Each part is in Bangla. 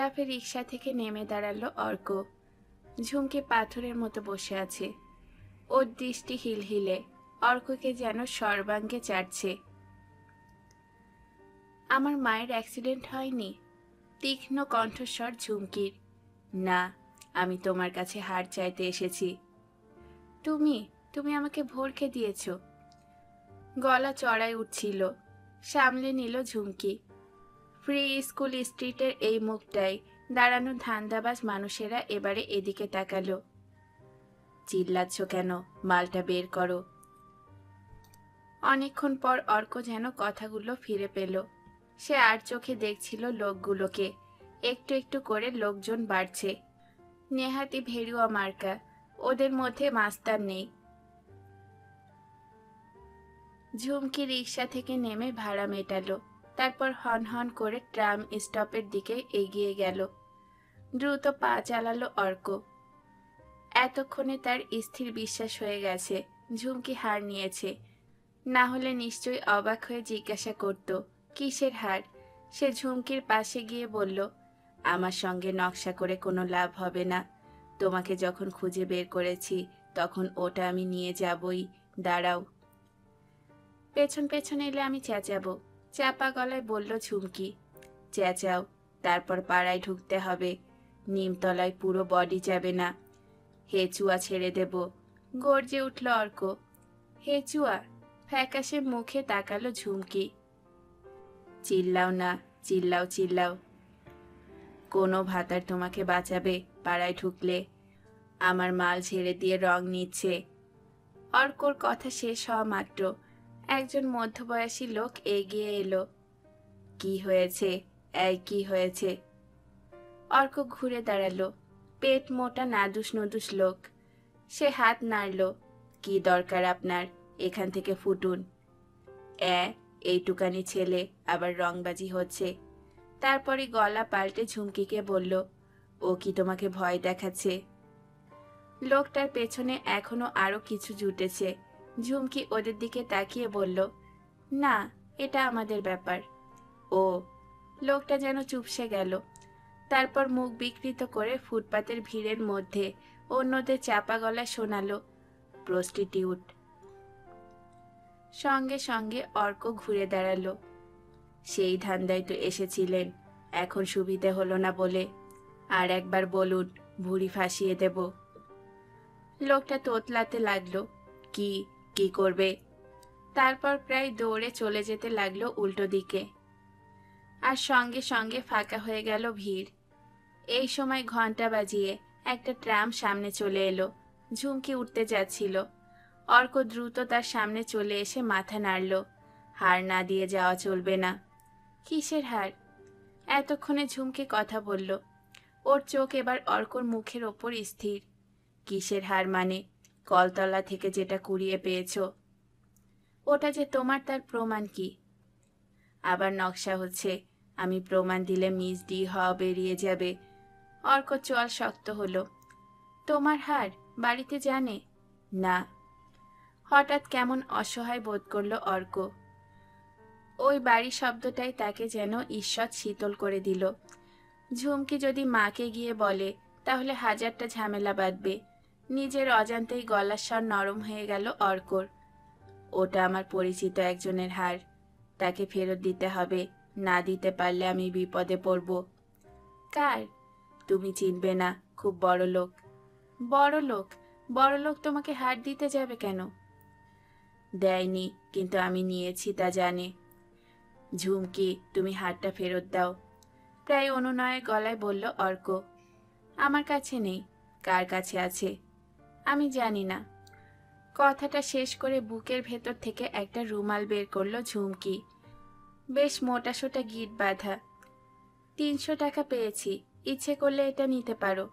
লাফে রিক্সা থেকে নেমে দাঁড়ালো অর্ক। ঝুমকি পাথরের মতো বসে আছে। ওর দৃষ্টি হিলহিলে, অর্ককে যেন সর্বাঙ্গে চাটছে। আমার মায়ের অ্যাক্সিডেন্ট হয়নি? তীক্ষ্ণ কণ্ঠস্বর ঝুমকির। না, আমি তোমার কাছে হার চাইতে এসেছি। তুমি তুমি আমাকে ভড়কে দিয়েছ। গলা চড়াই উঠছিল, সামলে নিল ঝুমকি। ফ্রি স্কুল স্ট্রিটের এই মুখটাই দাঁড়ানো ধান্দাবাজ মানুষেরা এবারে এদিকে তাকালো। চিল্লাচ্ছ কেন? মালটা বের করো। অনেকক্ষণ পর অর্ক যেন কথাগুলো ফিরে পেল। সে আর চোখে দেখছিল লোকগুলোকে। একটু একটু করে লোকজন বাড়ছে। নেহাতি ভেরুয়া মার্কা, ওদের মধ্যে মাস্তান নেই। ঝুমকি রিক্সা থেকে নেমে ভাড়া মেটালো। তারপর হন হন করে ট্রাম স্টপের দিকে এগিয়ে গেল। দ্রুত পা চালালো অর্ক। এতক্ষণে তার স্থির বিশ্বাস হয়ে গেছে ঝুমকি হার নিয়েছে। না হলে নিশ্চয়ই অবাক হয়ে জিজ্ঞাসা করত, কিসের হার? সে ঝুমকির পাশে গিয়ে বলল, আমার সঙ্গে নকশা করে কোনো লাভ হবে না। তোমাকে যখন খুঁজে বের করেছি তখন ওটা আমি নিয়ে যাবই। দাঁড়াও। পেছন পেছন এলে আমি চেঁচাবো, চাপা গলায় বলল ঝুমকি। চেঁচাও, তারপর পাড়ায় ঢুকতে হবে। নিমতলায় পুরো বডি যাবে না। হেচুয়া ছেড়ে দেব। গর্জে উঠল অর্ক। হেচুয়া? ফ্যাকাশে মুখে তাকালো ঝুমকি। চিল্লাও না, চিল্লাও চিল্লাও। কোনো ভাতার তোমাকে বাঁচাবে পাড়ায় ঢুকলে? আমার মাল ছেড়ে দিয়ে রং নিচ্ছে। অর্কর কথা শেষ হওয়া মাত্র একজন মধ্যবয়সী লোক এগিয়ে এলো। কি হয়েছে? এই কি হয়েছে? অর্ক ঘুরে দাঁড়ালো। পেট মোটা নাদুস নদুস লোক। সে হাত নাড়ল। কি দরকার আপনার? এখান থেকে ফুটুন। এইটুকানি ছেলে আবার রংবাজি হচ্ছে। তারপরে গলা পাল্টে ঝুমকিকে বলল, ও কি তোমাকে ভয় দেখাচ্ছে? লোকটার পেছনে এখনো আরো কিছু জুটেছে। ঝুমকি ওদের দিকে তাকিয়ে বলল, না, এটা আমাদের ব্যাপার। ও। লোকটা যেন চুপসে গেল। তারপর মুখ বিকৃত করে ফুটপাতের ভিড়ের মধ্যে অন্যদের চাপা গলায় শোনালো, প্রস্টিটিউট। সঙ্গে সঙ্গে অর্ক ঘুরে দাঁড়ালো। সেই ধান্দায় তো এসেছিলেন, এখন সুবিধে হলো না বলে? আর একবার বলুন, ভুঁড়ি ফাঁসিয়ে দেব। লোকটা তোতলাতে লাগলো। কি কি করবে? তারপর প্রায় দৌড়ে চলে যেতে লাগলো উল্টো দিকে। আর সঙ্গে সঙ্গে ফাঁকা হয়ে গেল ভিড়। এই সময় ঘন্টা বাজিয়ে একটা ট্রাম সামনে চলে এলো। ঝুমকি উঠতে যাচ্ছিল। অর্ক দ্রুত তার সামনে চলে এসে মাথা নাড়ল। হার না দিয়ে যাওয়া চলবে না। কিসের হার? এতক্ষণে ঝুমকি কথা বলল। ওর চোখ এবার অর্কর মুখের ওপর স্থির। কিসের হার মানে? কলতলা থেকে যেটা কুড়িয়ে পেয়েছ ওটা যে তোমার, তার প্রমাণ কি? আবার নকশা হচ্ছে। আমি প্রমাণ দিলে মিস ডি হওয়া বেরিয়ে যাবে। অর্ক চোয়াল শক্ত হলো। তোমার হার বাড়িতে জানে? না। হঠাৎ কেমন অসহায় বোধ করল অর্ক। ওই বাড়ি শব্দটাই তাকে যেন ঈষৎ শীতল করে দিল। ঝুমকি যদি মাকে গিয়ে বলে তাহলে হাজারটা ঝামেলা বাঁধবে। নিজের অজান্তেই গলার স্বর নরম হয়ে গেল অর্কর। ওটা আমার পরিচিত একজনের হার। তাকে ফেরত দিতে হবে। না দিতে পারলে আমি বিপদে পড়ব। কার? তুমি চিনবে না, খুব বড় লোক। বড় লোক? বড় লোক তোমাকে হার দিতে যাবে কেন? দেয়নি, কিন্তু আমি নিয়েছি তা জানে। ঝুমকি, তুমি হারটা ফেরত দাও। প্রায় অনুনয়ের গলায় বলল অর্ক। আমার কাছে নেই। কার কাছে আছে? আমি জানি না। কথাটা শেষ করে বুকের ভেতর থেকে একটা রুমাল বের করলো ঝুমকি। বেশ মোটাসোটা গিট বাঁধা। 300 টাকা পেয়েছি, ইচ্ছে করলে এটা নিতে পারো।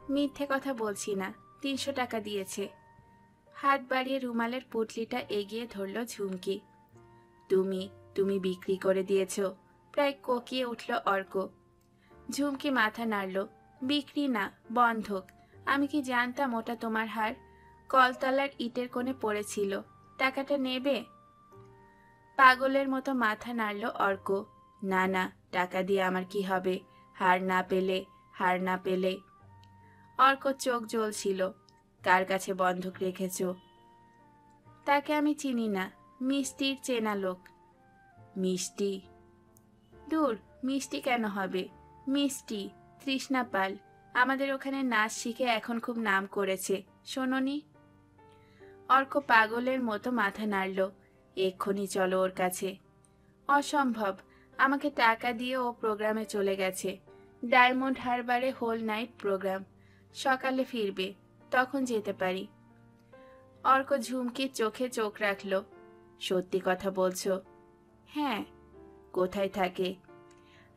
মিথ্যে কথা বলছি না, 300 টাকা দিয়েছে। হাত বাড়িয়ে রুমালের পুটলিটা এগিয়ে ধরল ঝুমকি। তুমি তুমি বিক্রি করে দিয়েছ? প্রায় কোকিয়ে উঠল অর্ক। ঝুমকি মাথা নাড়ল। বিক্রি না, বন্ধক। আমি কি জানতাম ওটা তোমার হার? কলতলার ইটের কোণে পড়েছিল। টাকাটা নেবে? পাগলের মতো মাথা নাড়ল অর্ক। না না, টাকা দিয়ে আমার কি হবে? হার না পেলে, হার না পেলে। অর্ক চোখ জ্বলছিল। কার কাছে বন্ধক রেখেছ? তাকে আমি চিনি না, মিষ্টির চেনা লোক। মিষ্টি? দূর, মিষ্টি কেন হবে? মিষ্টি, তৃষ্ণা পাল, আমাদের ওখানে নাচ শিখে এখন খুব নাম করেছে, শোনোনি? অর্ক পাগলের মতো মাথা নাড়ল। এক্ষুনি চলো ওর কাছে। অসম্ভব, আমাকে টাকা দিয়ে ও প্রোগ্রামে চলে গেছে। ডায়মন্ড হারবারে হোল নাইট প্রোগ্রাম, সকালে ফিরবে, তখন যেতে পারি। অর্ক ঝুমকির চোখে চোখ রাখল। সত্যি কথা বলছো? হ্যাঁ। কোথায় থাকে?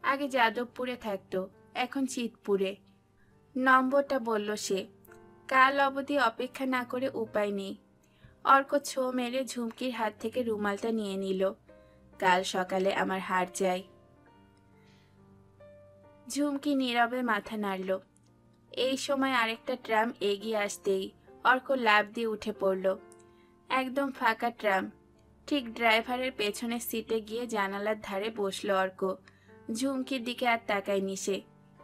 আগে যাদবপুরে থাকতো, এখন চিতপুরে। নম্বরটা বলল সে। কাল অবধি অপেক্ষা না করে উপায় নেই। অর্ক ছো মেরে ঝুমকির হাত থেকে রুমালটা নিয়ে নিল। কাল সকালে আমার হার চাই। ঝুমকি নীরবে মাথা নাড়ল। এই সময় আরেকটা ট্রাম এগিয়ে আসতেই অর্ক লাফ দিয়ে উঠে পড়ল। একদম ফাঁকা ট্রাম। ঠিক ড্রাইভারের পেছনের সিটে গিয়ে জানালার ধারে বসল অর্ক। ঝুমকির দিকে আর তাকায়নি সে।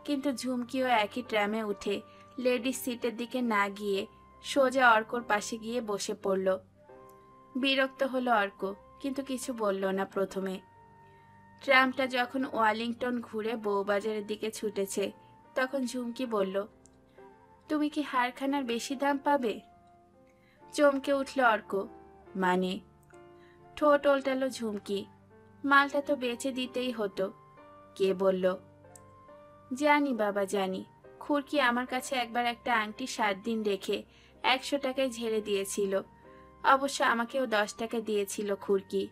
কিন্তু ঝুমকিও একই ট্রামে উঠে লেডিস সিটের দিকে না গিয়ে সোজা অর্কর পাশে গিয়ে বসে পড়ল। বিরক্ত হলো অর্ক, কিন্তু কিছু বলল না প্রথমে। ট্রামটা যখন ওয়ালিংটন ঘুরে বউবাজারের দিকে ছুটেছে, তখন ঝুমকি বলল, তুমি কি হারখানার বেশি দাম পাবে? চমকে উঠল অর্ক। মানে? ঠোঁট ওল্টালো ঝুমকি। মালটা তো বেচে দিতেই হতো। কে বলল? জানি বাবা, জানি। খুড়কি আমার কাছে একবার একটা আংটি 7 দিন রেখে 100 টাকায় ঝেড়ে দিয়েছিল। অবশ্য আমাকেও 10 টাকা দিয়েছিল খুড়কি।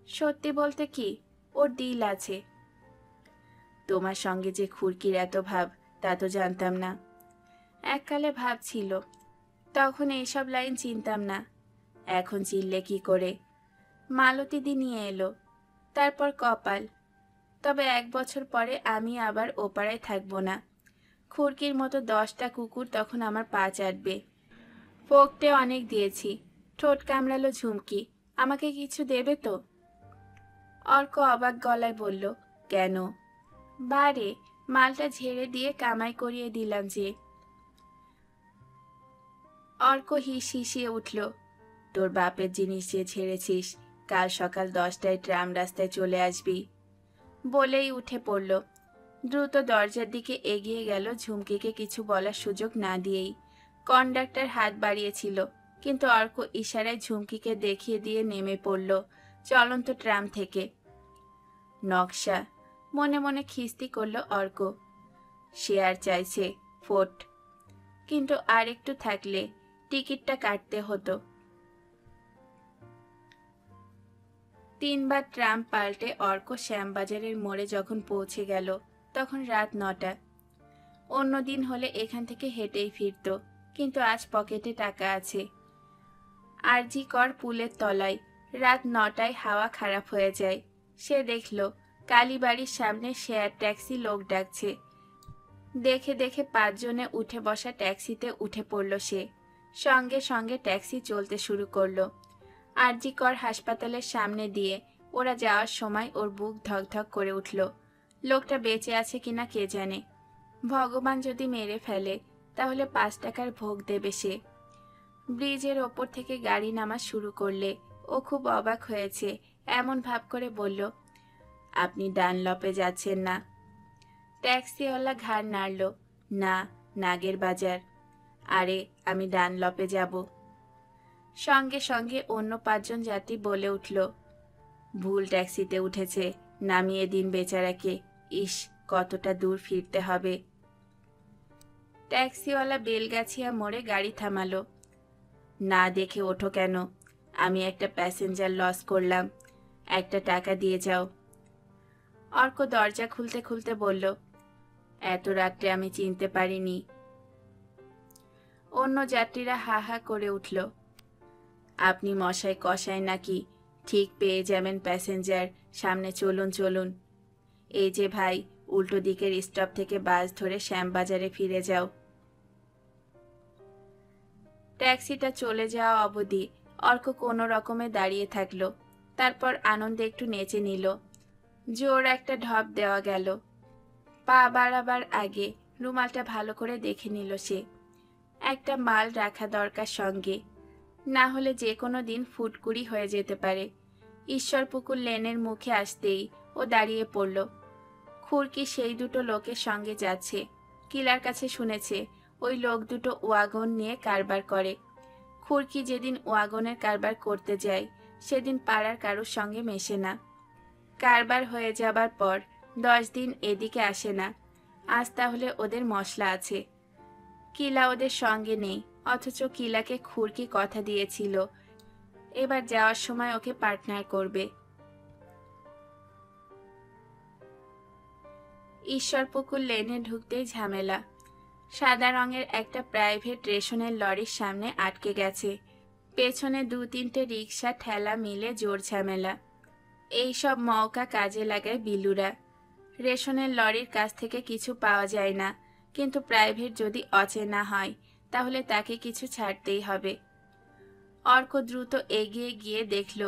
সত্যি বলতে কি, ওর দিল আছে। তোমার সঙ্গে যে খুড়কির এত ভাব, তা তো জানতাম না। এককালে ভাব ছিল, তখন এইসব লাইন চিনতাম না। এখন চিনলে কি করে? মালতীদি নিয়ে এলো, তারপর কপাল। তবে 1 বছর পরে আমি আবার ওপাড়ায় থাকবো না। খুড়কির মতো 10টা কুকুর তখন আমার পা চাটবে। ফোকটে অনেক দিয়েছি। ঠোঁট কামড়ালো ঝুমকি। আমাকে কিছু দেবে তো? অর্ক অবাক গলায় বলল, কেন? বারে, মালটা ঝেড়ে দিয়ে কামাই করিয়ে দিলাম যে। অর্ক হিস হিসিয়ে উঠল। তোর বাপের জিনিস যে ছেড়েছিস, কাল সকাল 10টায় ট্রাম রাস্তায় চলে আসবি। বলেই উঠে পড়ল। দ্রুত দরজার দিকে এগিয়ে গেল, ঝুমকিকে কিছু বলার সুযোগ না দিয়েই। কন্ডাক্টর হাত বাড়িয়েছিল, কিন্তু অর্ক ইশারায় ঝুমকিকে দেখিয়ে দিয়ে নেমে পড়ল চলন্ত ট্রাম থেকে। নকশা, মনে মনে খিস্তি করল অর্ক। শেয়ার চাইছে, ফোট। কিন্তু আর একটু থাকলে টিকিটটা কাটতে হতো। 3বার ট্রাম পাল্টে অর্ক শ্যামবাজারের মোড়ে যখন পৌঁছে গেল, তখন রাত 9টা। অন্যদিন হলে এখান থেকে হেঁটেই ফিরত, কিন্তু আজ পকেটে টাকা আছে। আরজি কর পুলের তলায় রাত 9টায় হাওয়া খারাপ হয়ে যায়। সে দেখল কালীবাড়ির সামনে শেয়ার ট্যাক্সি লোক ডাকছে। দেখে দেখে 5 জনে উঠে বসা ট্যাক্সিতে উঠে পড়ল সে। সঙ্গে সঙ্গে ট্যাক্সি চলতে শুরু করলো। আরজি কর হাসপাতালের সামনে দিয়ে ওরা যাওয়ার সময় ওর বুক ধকধক করে উঠল। লোকটা বেঁচে আছে কিনা কে জানে। ভগবান যদি মেরে ফেলে, তাহলে 5 টাকার ভোগ দেবে সে। ব্রিজের ওপর থেকে গাড়ি নামা শুরু করলে ও খুব অবাক হয়েছে, এমন ভাব করে বলল, আপনি ডানলপে যাচ্ছেন না? ট্যাক্সিওয়ালা ঘাড় নাড়ল। না, নাগের বাজার। আরে, আমি ডানলপে যাব। সঙ্গে সঙ্গে অন্য 5 জন যাত্রী বলে উঠল, ভুল ট্যাক্সিতে উঠেছে, নামিয়ে দিন বেচারাকে। ইস, কতটা দূর ফিরতে হবে। ট্যাক্সিওয়ালা বেলগাছিয়া মোড়ে গাড়ি থামালো। না দেখে ওঠো কেন? আমি একটা প্যাসেঞ্জার লস করলাম, একটা টাকা দিয়ে যাও। অর্ক দরজা খুলতে খুলতে বলল, এত রাত্রে আমি চিনতে পারিনি। অন্য যাত্রীরা হা হা করে উঠল। আপনি মশাই কষাই নাকি? ঠিক পেয়ে যাবেন প্যাসেঞ্জার, সামনে চলুন চলুন। এই যে ভাই, উল্টো দিকের স্টপ থেকে বাস ধরে শ্যামবাজারে ফিরে যাও। ট্যাক্সিটা চলে যাওয়া অবধি অর্ক কোনো রকমে দাঁড়িয়ে থাকলো। তারপর আনন্দে একটু নেচে নিল। জোর একটা ঢপ দেওয়া গেল। পা বাড়াবার আগে রুমালটা ভালো করে দেখে নিল সে। একটা মাল রাখা দরকার সঙ্গে, না হলে যে কোনো দিন ফুটকুড়ি হয়ে যেতে পারে। ঈশ্বরপুকুর লেনের মুখে আসতেই ও দাঁড়িয়ে পড়ল। খুরকি সেই দুটো লোকের সঙ্গে যাচ্ছে। কিলার কাছে শুনেছে ওই লোক দুটো ওয়াগন নিয়ে কারবার করে। খুরকি যেদিন ওয়াগনের কারবার করতে যায় সেদিন পাড়ার কারোর সঙ্গে মেশে না। কারবার হয়ে যাবার পর 10 দিন এদিকে আসে না। আজ তাহলে ওদের মশলা আছে। কিলা ওদের সঙ্গে নেই, অথচ কিলাকে খুরকি কথা দিয়েছিল এবার যাওয়ার সময় ওকে পার্টনার করবে। ঈশ্বরপুকুর লেনে ঢুকতেই ঝামেলা। সাদা রঙের একটা প্রাইভেট রেশনের লরির সামনে আটকে গেছে। পেছনে 2-3টে রিক্সা ঠেলা মিলে জোর ঝামেলা। এইসব মওকা কাজে লাগায় বিলুরা। রেশনের লরির কাছ থেকে কিছু পাওয়া যায় না, কিন্তু প্রাইভেট যদি অচেনা হয় তাহলে তাকে কিছু ছাড়তেই হবে। অর্ক দ্রুত এগিয়ে গিয়ে দেখল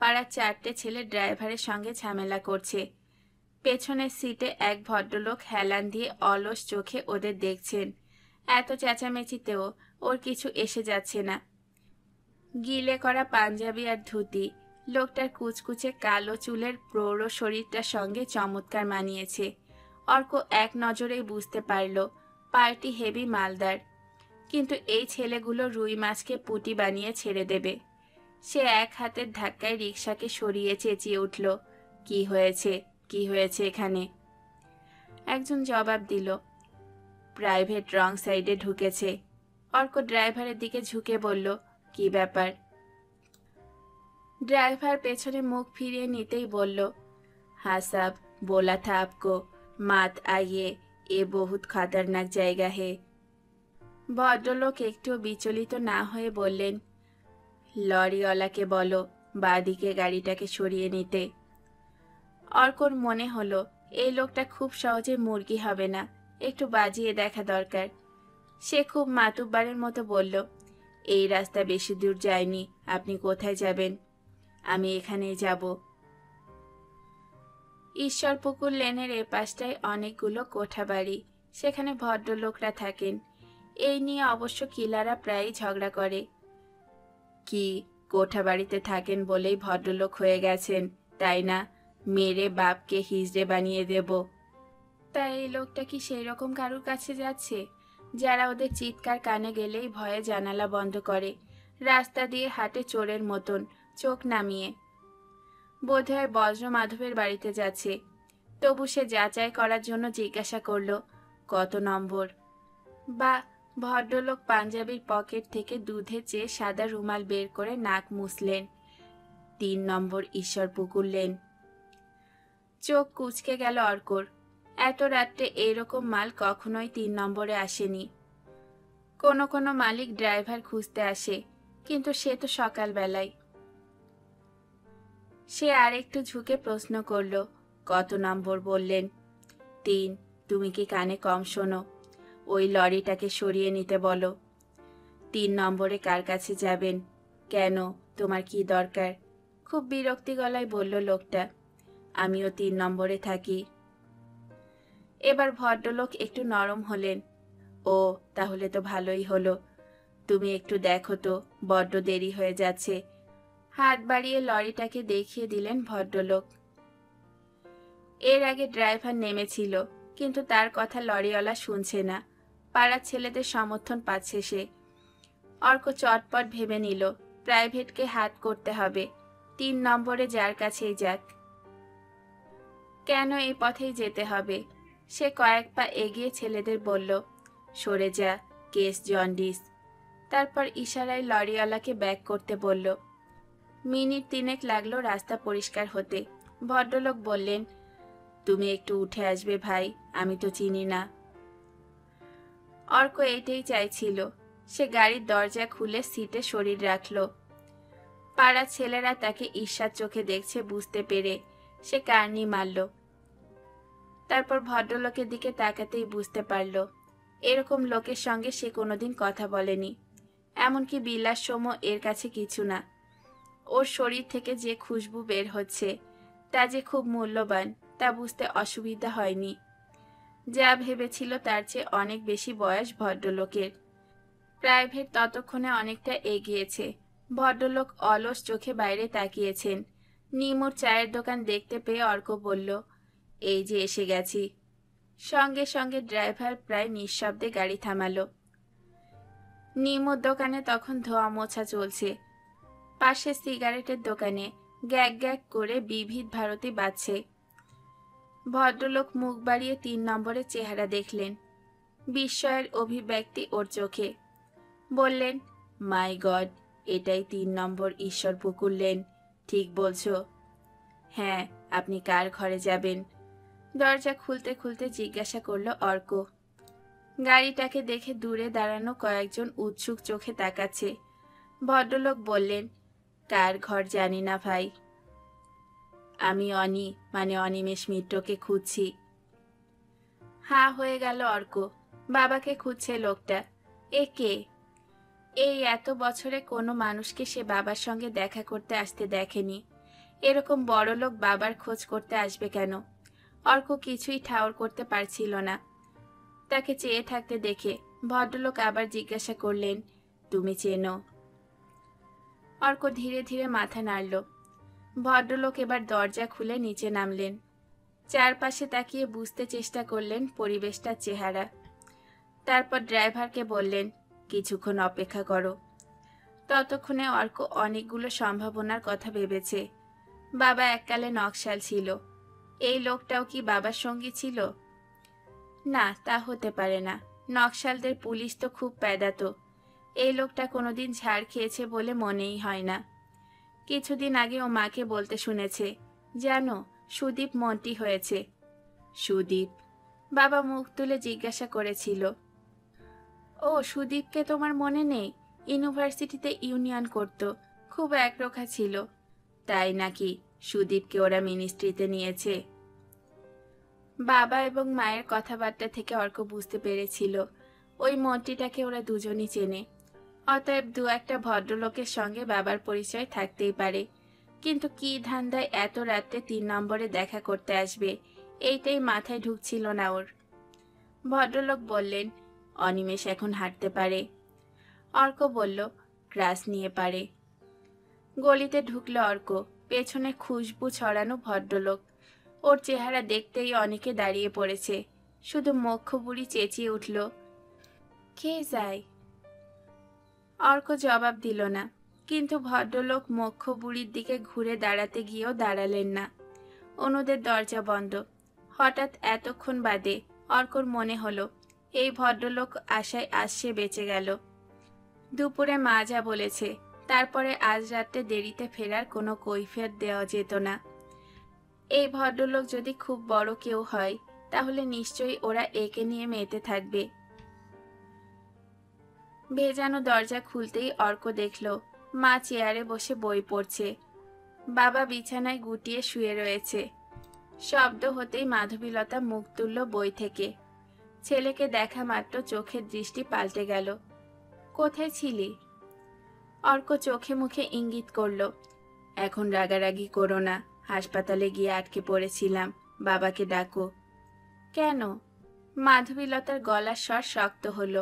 পাড়ার 4টে ছেলে ড্রাইভারের সঙ্গে ঝামেলা করছে। পেছনের সিটে এক ভদ্রলোক হেলান দিয়ে অলস চোখে ওদের দেখছেন। এত চেঁচামেচিতেও ওর কিছু এসে যাচ্ছে না। গিলে করা পাঞ্জাবি আর ধুতি লোকটার কুচকুচে কালো চুলের প্রৌঢ় শরীরটার সঙ্গে চমৎকার মানিয়েছে। অর্ক এক নজরেই বুঝতে পারল পার্টি হেভি মালদার। কিন্তু এই ছেলেগুলো রুই মাছকে পুঁটি বানিয়ে ছেড়ে দেবে। সে এক হাতের ধাক্কায় রিকশাকে সরিয়ে চেঁচিয়ে উঠল, কি হয়েছে, কি হয়েছে এখানে? একজন জবাব দিল, প্রাইভেট রং সাইডে ঢুকেছে। অর্ক ড্রাইভারের দিকে ঝুঁকে বলল, কি ব্যাপার? ড্রাইভার পেছনে মুখ ফিরিয়ে নিতেই বলল, हाँ साहब, बोला था आपको, मत आइए, ये बहुत खतरनाक জায়গা है। ভদ্রলোক একটু বিচলিত না হয়ে বললেন, লরিওয়ালাকে বলো বাঁদিকে গাড়িটাকে সরিয়ে নিতে। অর্কর মনে হলো এই লোকটা খুব সহজে মুরগি হবে না, একটু বাজিয়ে দেখা দরকার। সে খুব মাতুব্বারের মতো বলল, এই রাস্তা বেশি দূর যায়নি, আপনি কোথায় যাবেন? আমি এখানেই যাব। ঈশ্বরপুকুর লেনের এ পাশটায় অনেকগুলো কোঠা বাড়ি, সেখানে ভদ্রলোকরা থাকেন। এই নিয়ে অবশ্য কিলারা প্রায়ই ঝগড়া করে। কি, কোঠা বাড়িতে থাকেন বলেই ভদ্রলোক হয়ে গেছেন, তাই না? মেরে বাপকে হিজড়ে বানিয়ে দেব। তাই এই লোকটা কি সেই রকম কারুর কাছে যাচ্ছে যারা ওদের চিৎকার কানে গেলেই ভয়ে জানালা বন্ধ করে, রাস্তা দিয়ে হাঁটে চোরের মতন চোখ নামিয়ে? বোধহয় বজ্র মাধবের বাড়িতে যাচ্ছে। তবু সে যাচাই করার জন্য জিজ্ঞাসা করল, কত নম্বর? বা ভদ্রলোক পাঞ্জাবির পকেট থেকে দুধের চেয়ে সাদা রুমাল বের করে নাক মুছলেন। 3 নম্বর ঈশ্বরপুকুর লেন। চোখ কুঁচকে গেল অর্কর। এত রাত্রে এইরকম মাল কখনোই 3 নম্বরে আসেনি। কোনো কোনো মালিক ড্রাইভার খুঁজতে আসে, কিন্তু সে তো সকালবেলায়। সে আরেকটু ঝুঁকে প্রশ্ন করল, কত নম্বর বললেন? 3। তুমি কি কানে কম শোনো? ওই লরিটাকে সরিয়ে নিতে বলো। 3 নম্বরে কার কাছে যাবেন? কেন, তোমার কি দরকার? খুব বিরক্তি গলায় বলল লোকটা। আমিও 3 নম্বরে থাকি। এবার ভদ্রলোক একটু নরম হলেন। ও, তাহলে তো ভালোই হলো। তুমি একটু দেখো তো, বড্ড দেরি হয়ে যাচ্ছে। হাত বাড়িয়ে লরিটাকে দেখিয়ে দিলেন ভদ্রলোক। এর আগে ড্রাইভার নেমেছিল, কিন্তু তার কথা লরিওয়ালা শুনছে না। পাড়ার ছেলেদের সমর্থন পাচ্ছে সে। অর্ক চটপট ভেবে নিল প্রাইভেটকে হাত করতে হবে, 3 নম্বরে যার কাছেই যাক। কেন এই পথেই যেতে হবে? সে কয়েক পা এগিয়ে ছেলেদের বলল, সরে যা, কেস জন্ডিস। তারপর ইশারায় লরিওয়ালাকে ব্যাক করতে বলল। মিনিট 3 লাগলো রাস্তা পরিষ্কার হতে। ভদ্রলোক বললেন, তুমি একটু উঠে আসবে ভাই, আমি তো চিনি না। অর্ক এইটাই চাইছিল। সে গাড়ির দরজা খুলে সিটে শরীর রাখল। পাড়ার ছেলেরা তাকে ঈর্ষার চোখে দেখছে বুঝতে পেরে সে কার্নি মারল। তারপর ভদ্রলোকের দিকে তাকাতেই বুঝতে পারল এরকম লোকের সঙ্গে সে কোনোদিন কথা বলেনি। এমনকি বিলাসসম এর কাছে কিছু না। ওর শরীর থেকে যে খুশবু বের হচ্ছে তা যে খুব মূল্যবান তা বুঝতে অসুবিধা হয়নি। যা ভেবেছিল তার চেয়ে অনেক বেশি বয়স ভদ্রলোকের। প্রাইভেট ততক্ষণে অনেকটা এগিয়েছে। ভদ্রলোক অলস চোখে বাইরে তাকিয়েছেন। নিমুর চায়ের দোকান দেখতে পেয়ে অর্ক বলল, এই যে এসে গেছি। সঙ্গে সঙ্গে ড্রাইভার প্রায় নিঃশব্দে গাড়ি থামালো। নিমুর দোকানে তখন ধোয়া মোছা চলছে। পাশে সিগারেটের দোকানে গ্যাগ গ্যাগ করে বিবিধ ভারতী বাজছে। ভদ্রলোক মুখ বাড়িয়ে 3 নম্বরের চেহারা দেখলেন। বিস্ময়ের অভিব্যক্তি ওর চোখে। বললেন, মাই গড, এটাই 3 নম্বর ঈশ্বর পুকুর লেন, ঠিক বলছো? হ্যাঁ, আপনি কার ঘরে যাবেন? দরজা খুলতে খুলতে জিজ্ঞাসা করল অর্ক। গাড়িটাকে দেখে দূরে দাঁড়ানো কয়েকজন উৎসুক চোখে তাকাচ্ছে। ভদ্রলোক বললেন, কার ঘর জানি না ভাই, আমি অনিমেষ মিত্রকে খুঁজছি। হা হয়ে গেল অর্ক। বাবাকে খুঁজছে লোকটা। এ কে? এই এত বছরে কোনো মানুষকে সে বাবার সঙ্গে দেখা করতে আসতে দেখেনি। এরকম বড়লোক বাবার খোঁজ করতে আসবে কেন? অর্ক কিছুই ঠাউর করতে পারছিল না। তাকে চেয়ে থাকতে দেখে ভদ্রলোক আবার জিজ্ঞাসা করলেন, তুমি চেনো? অর্ক ধীরে ধীরে মাথা নাড়ল। ভদ্রলোক এবার দরজা খুলে নিচে নামলেন। চারপাশে তাকিয়ে বুঝতে চেষ্টা করলেন পরিবেশটার চেহারা। তারপর ড্রাইভারকে বললেন, কিছুক্ষণ অপেক্ষা করো। ততক্ষণে অর্ক অনেকগুলো সম্ভাবনার কথা ভেবেছে। বাবা এককালে নকশাল ছিল। এই লোকটাও কি বাবার সঙ্গী ছিল? না, তা হতে পারে না। নকশালদের পুলিশ তো খুব প্যাদাতো। এই লোকটা কোনোদিন ঝাড় খেয়েছে বলে মনেই হয় না। কিছুদিন আগে ও মাকে বলতে শুনেছে, জানো, সুদীপ মন্ত্রী হয়েছে। সুদীপ? বাবা মুখ তুলে জিজ্ঞাসা করেছিল। ও, সুদীপকে তোমার মনে নেই? ইউনিভার্সিটিতে ইউনিয়ন করত, খুব একরোখা ছিল। তাই নাকি? সুদীপকে ওরা মিনিস্ট্রিতে নিয়েছে? বাবা এবং মায়ের কথাবার্তা থেকে অর্ক বুঝতে পেরেছিল ওই মন্ত্রীটাকে ওরা দুজনই চেনে। অতএব দু একটা ভদ্রলোকের সঙ্গে বাবার পরিচয় থাকতেই পারে। কিন্তু কি ধান্দায় এত রাত্রে 3 নম্বরে দেখা করতে আসবে, এইটাই মাথায় ঢুকছিল না ওর। ভদ্রলোক বললেন, অনিমেষ এখন হাঁটতে পারে? অর্ক বলল, ক্রাস নিয়ে পারে। গলিতে ঢুকলো অর্ক। পেছনে খুশবু ছড়ানো ভদ্রলোক। ওর চেহারা দেখতেই অনেকে দাঁড়িয়ে পড়েছে। শুধু মুখ্য বুড়ি চেঁচিয়ে উঠল, কে যায়? অর্ক জবাব দিল না। কিন্তু ভদ্রলোক মুখ্য বুড়ির দিকে ঘুরে দাঁড়াতে গিয়েও দাঁড়ালেন না। অনুদের দরজা বন্ধ। হঠাৎ এতক্ষণ বাদে অর্কর মনে হলো এই ভদ্রলোক আশায় আসছে বেঁচে গেল। দুপুরে মা যা বলেছে, তারপরে আজ রাত্রে দেরিতে ফেরার কোনো কৈফিয়ত দেওয়া যেত না। এই ভদ্রলোক যদি খুব বড় কেউ হয়, তাহলে নিশ্চয়ই ওরা একে নিয়ে মেতে থাকবে। ভেজানো দরজা খুলতেই অর্ক দেখল মা চেয়ারে বসে বই পড়ছে। বাবা বিছানায় গুটিয়ে শুয়ে রয়েছে। শব্দ হতেই মাধবীলতা মুখ তুলল বই থেকে। ছেলেকে দেখা মাত্র চোখের দৃষ্টি পাল্টে গেল। কোথায় ছিলি? অর্ক চোখে মুখে ইঙ্গিত করল, এখন রাগারাগি করো না, হাসপাতালে গিয়ে আটকে পড়েছিলাম, বাবাকে ডাকো। কেন? মাধবীলতার গলার স্বর শক্ত হলো।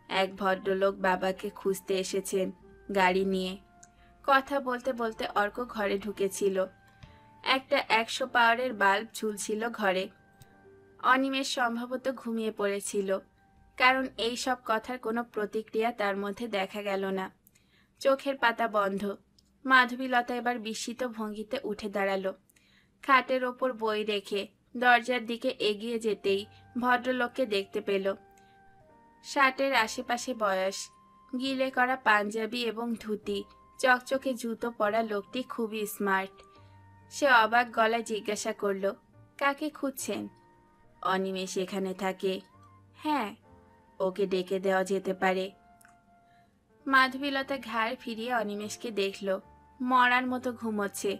এক ভদ্রলোক বাবাকে খুঁজতে এসেছেন গাড়ি নিয়ে। কথা বলতে বলতে অর্ক ঘরে ঢুকেছিল। একটা 100 পাওয়ারের বাল্ব ঝুলছিল ঘরে। অনিমেষ সম্ভবত ঘুমিয়ে পড়েছিল, কারণ এই সব কথার কোনো প্রতিক্রিয়া তার মধ্যে দেখা গেল না। চোখের পাতা বন্ধ। মাধবীলতা এবার বিস্মিত ভঙ্গিতে উঠে দাঁড়ালো। খাটের ওপর বই রেখে দরজার দিকে এগিয়ে যেতেই ভদ্রলোককে দেখতে পেল। 60-এর আশেপাশে বয়স, গিলে করা পাঞ্জাবি এবং ধুতি, চকচকে জুতো পরা লোকটি খুবই স্মার্ট। সে অবাক গলায় জিজ্ঞাসা করল, কাকে খুঁজছেন? অনিমেষ এখানে থাকে। হ্যাঁ, ওকে ডেকে দেওয়া যেতে পারে। মাধবীলতা ঘাড় ফিরিয়ে অনিমেষকে দেখল মরার মতো ঘুমোচ্ছে।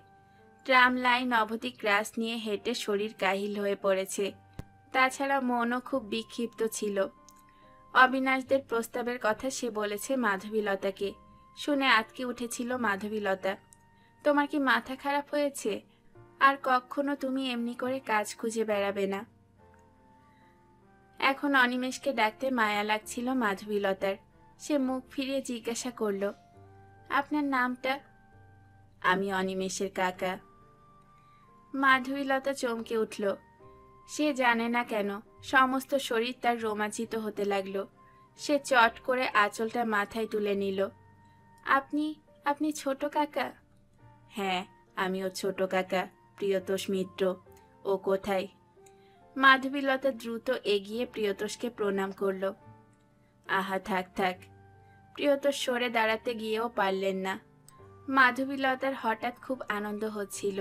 ট্রাম লাইন অবধি ক্রাস নিয়ে হেঁটে শরীর কাহিল হয়ে পড়েছে। তাছাড়া মনও খুব বিক্ষিপ্ত ছিল। অবিনাশদের প্রস্তাবের কথা সে বলেছে মাধবীলতাকে। শুনে আঁতকে উঠেছিল মাধবীলতা। তোমার কি মাথা খারাপ হয়েছে? আর কখনো তুমি এমনি করে কাজ খুঁজে বেড়াবে না। এখন অনিমেষকে ডাকতে মায়া লাগছিল মাধবীলতার। সে মুখ ফিরিয়ে জিজ্ঞাসা করল, আপনার নামটা? আমি অনিমেষের কাকা। মাধবীলতা চমকে উঠল। সে জানে না কেন সমস্ত শরীর তার রোমাঞ্চিত হতে লাগলো। সে চট করে আঁচলটা মাথায় তুলে নিল। আপনি আপনি ছোট কাকা? হ্যাঁ, আমি ওর ছোট কাকা, প্রিয়তোষ মিত্র। ও কোথায়? মাধবীলতা দ্রুত এগিয়ে প্রিয়তোষকে প্রণাম করল। আহা, থাক থাক। প্রিয়তোষ সরে দাঁড়াতে গিয়েও পারলেন না। মাধবীলতার হঠাৎ খুব আনন্দ হচ্ছিল।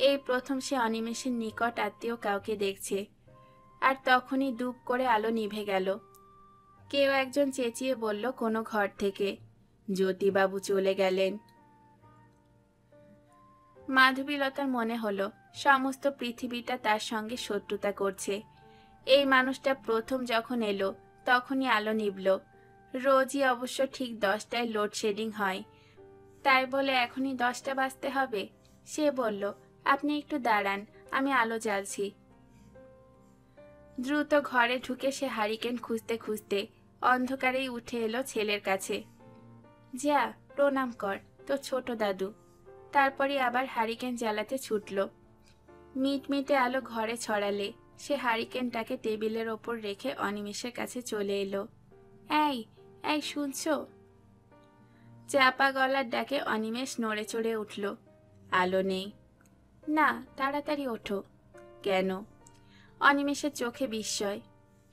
এই প্রথম সে অনিমেষের নিকট আত্মীয় কাউকে দেখছে। আর তখনই দুপ করে আলো নিভে গেল। কেউ একজন চেঁচিয়ে বলল কোনো ঘর থেকে, জ্যোতিবাবু চলে গেলেন। মাধবীলতার মনে হলো সমস্ত পৃথিবীটা তার সঙ্গে শত্রুতা করছে। এই মানুষটা প্রথম যখন এলো তখনই আলো নিভল। রোজই অবশ্য ঠিক 10টায় লোডশেডিং হয়, তাই বলে এখনই 10টা বাজতে হবে? সে বলল, আপনি একটু দাঁড়ান, আমি আলো জ্বালছি। দ্রুত ঘরে ঢুকে সে হারিকেন খুঁজতে খুঁজতে অন্ধকারেই উঠে এলো ছেলের কাছে। যা, প্রণাম কর, তো ছোট দাদু। তারপরে আবার হারিকেন জ্বালাতে ছুটল। মিটমিটে আলো ঘরে ছড়ালে সে হারিকেনটাকে টেবিলের ওপর রেখে অনিমেষের কাছে চলে এলো। এই এই, শুনছো? চাপা গলার ডাকে অনিমেষ নড়ে চড়ে উঠল। আলো নেই। না, তাড়াতাড়ি ওঠো। কেন? অনিমেষের চোখে বিস্ময়।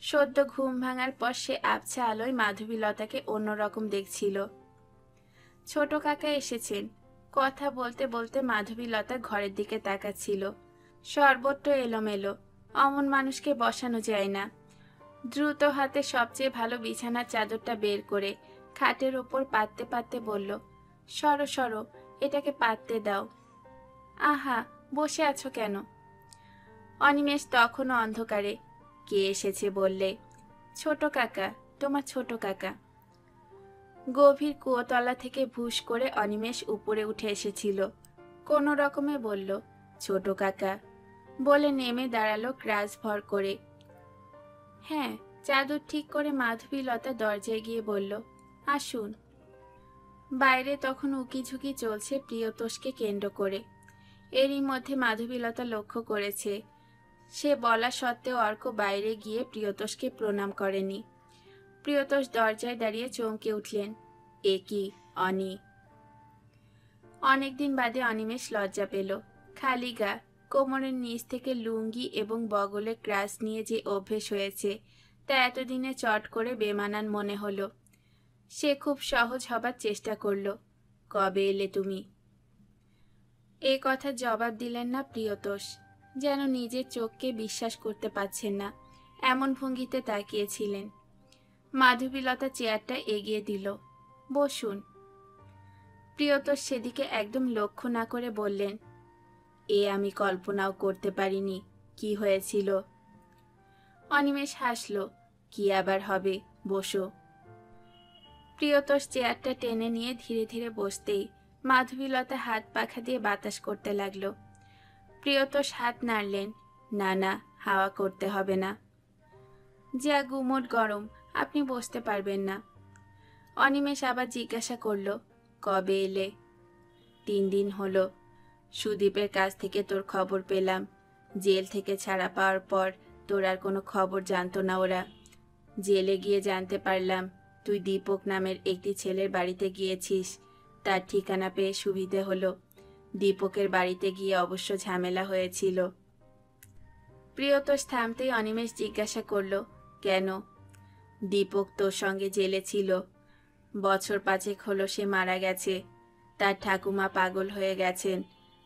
সদ্য ঘুম ভাঙার পর সে আবছা আলোয় মাধবীলতাকে অন্যরকম দেখছিল। ছোট কাকা এসেছেন। কথা বলতে বলতে মাধবীলতা ঘরের দিকে তাকাচ্ছিল। সর্বত্র এলোমেলো, অমন মানুষকে বসানো যায় না। দ্রুত হাতে সবচেয়ে ভালো বিছানার চাদরটা বের করে খাটের ওপর পাততে পাততে বলল, সরো সরো, এটাকে পাততে দাও। আহা, বসে আছো কেন? অনিমেষ তখনও অন্ধকারে। কে এসেছে বললে? ছোট কাকা, তোমার ছোট কাকা। গভীর কুয়োতলা থেকে ভুস করে অনিমেষ উপরে উঠে এসেছিল। কোনো রকমে বলল, ছোট কাকা, বলে নেমে দাঁড়ালো ক্রাশ ভর করে। হ্যাঁ, চাদর ঠিক করে মাধবীলতা দরজায় গিয়ে বলল, আসুন। বাইরে তখন উকিঝুঁকি চলছে প্রিয়তোষকে কেন্দ্র করে। এরই মধ্যে মাধবীলতা লক্ষ্য করেছে সে বলা সত্ত্বেও অর্ক বাইরে গিয়ে প্রিয়তোষকে প্রণাম করেনি। প্রিয়তোষ দরজায় দাঁড়িয়ে চমকে উঠলেন। এ কি, অনি! অনেকদিন বাদে অনিমেষ লজ্জা পেল। খালি গা, কোমরের নিচ থেকে লুঙ্গি এবং বগলে ক্রাশ নিয়ে যে অভ্যেস হয়েছে তা এতদিনে চট করে বেমানান মনে হলো। সে খুব সহজ হবার চেষ্টা করল। কবে এলে তুমি? এ কথার জবাব দিলেন না প্রিয়তোষ। যেন নিজের চোখকে বিশ্বাস করতে পারছেন না, এমন ভঙ্গিতে তাকিয়েছিলেন। মাধবীলতা চেয়ারটা এগিয়ে দিল। বসুন। প্রিয়তোষ সেদিকে একদম লক্ষ্য না করে বললেন, এ আমি কল্পনাও করতে পারিনি। কি হয়েছিল? অনিমেষ হাসল। কি আবার হবে, বসো। প্রিয়তোষ চেয়ারটা টেনে নিয়ে ধীরে ধীরে বসতেই মাধবীলতা হাত পাখা দিয়ে বাতাস করতে লাগলো। প্রিয়তোষ হাত নাড়লেন। না না, হাওয়া করতে হবে না। যা গুমোট গরম, আপনি বসতে পারবেন না। অনিমেষ আবার জিজ্ঞাসা করল, কবে এলে? 3 দিন হলো। সুদীপের কাছ থেকে তোর খবর পেলাম। জেল থেকে ছাড়া পাওয়ার পর তোর আর কোনো খবর জানতো না ওরা। জেলে গিয়ে জানতে পারলাম তুই দীপক নামের একটি ছেলের বাড়িতে গিয়েছিস। তার ঠিকানা পেয়ে সুবিধে হলো। দীপকের বাড়িতে গিয়ে অবশ্য ঝামেলা হয়েছিল। প্রিয়তোষ থামতেই অনিমেষ জিজ্ঞাসা করল, কেন? দীপক তোর সঙ্গে জেলে ছিল। বছর 5 হলো সে মারা গেছে। তার ঠাকুমা পাগল হয়ে গেছেন,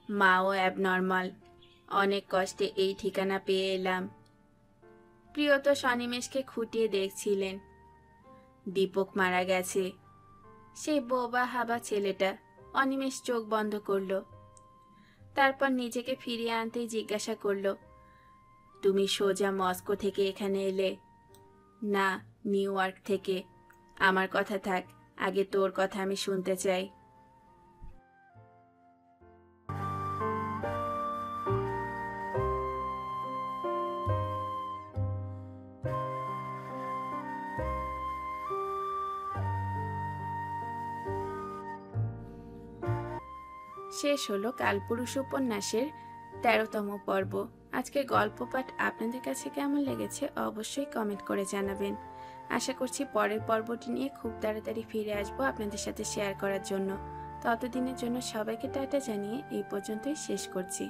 মাও অ্যাবনর্মাল। অনেক কষ্টে এই ঠিকানা পেয়ে এলাম। প্রিয়তোষ অনিমেষকে খুঁটিয়ে দেখছিলেন। দীপক মারা গেছে। সেই বোবা হাবা ছেলেটা। অনিমেষ চোখ বন্ধ করল। তারপর নিজেকে ফিরিয়ে আনতেই জিজ্ঞাসা করল, তুমি সোজা মস্কো থেকে এখানে এলে? না, নিউ ইয়র্ক থেকে। আমার কথা থাক, আগে তোর কথা আমি শুনতে চাই। শেষ হলো কালপুরুষ উপন্যাসের ১৩তম পর্ব। আজকের গল্প পাঠ আপনাদের কাছে কেমন লেগেছে অবশ্যই কমেন্ট করে জানাবেন। আশা করছি পরের পর্বটি নিয়ে খুব তাড়াতাড়ি ফিরে আসবো আপনাদের সাথে শেয়ার করার জন্য। ততদিনের জন্য সবাইকে টাটা জানিয়ে এই পর্যন্তই শেষ করছি।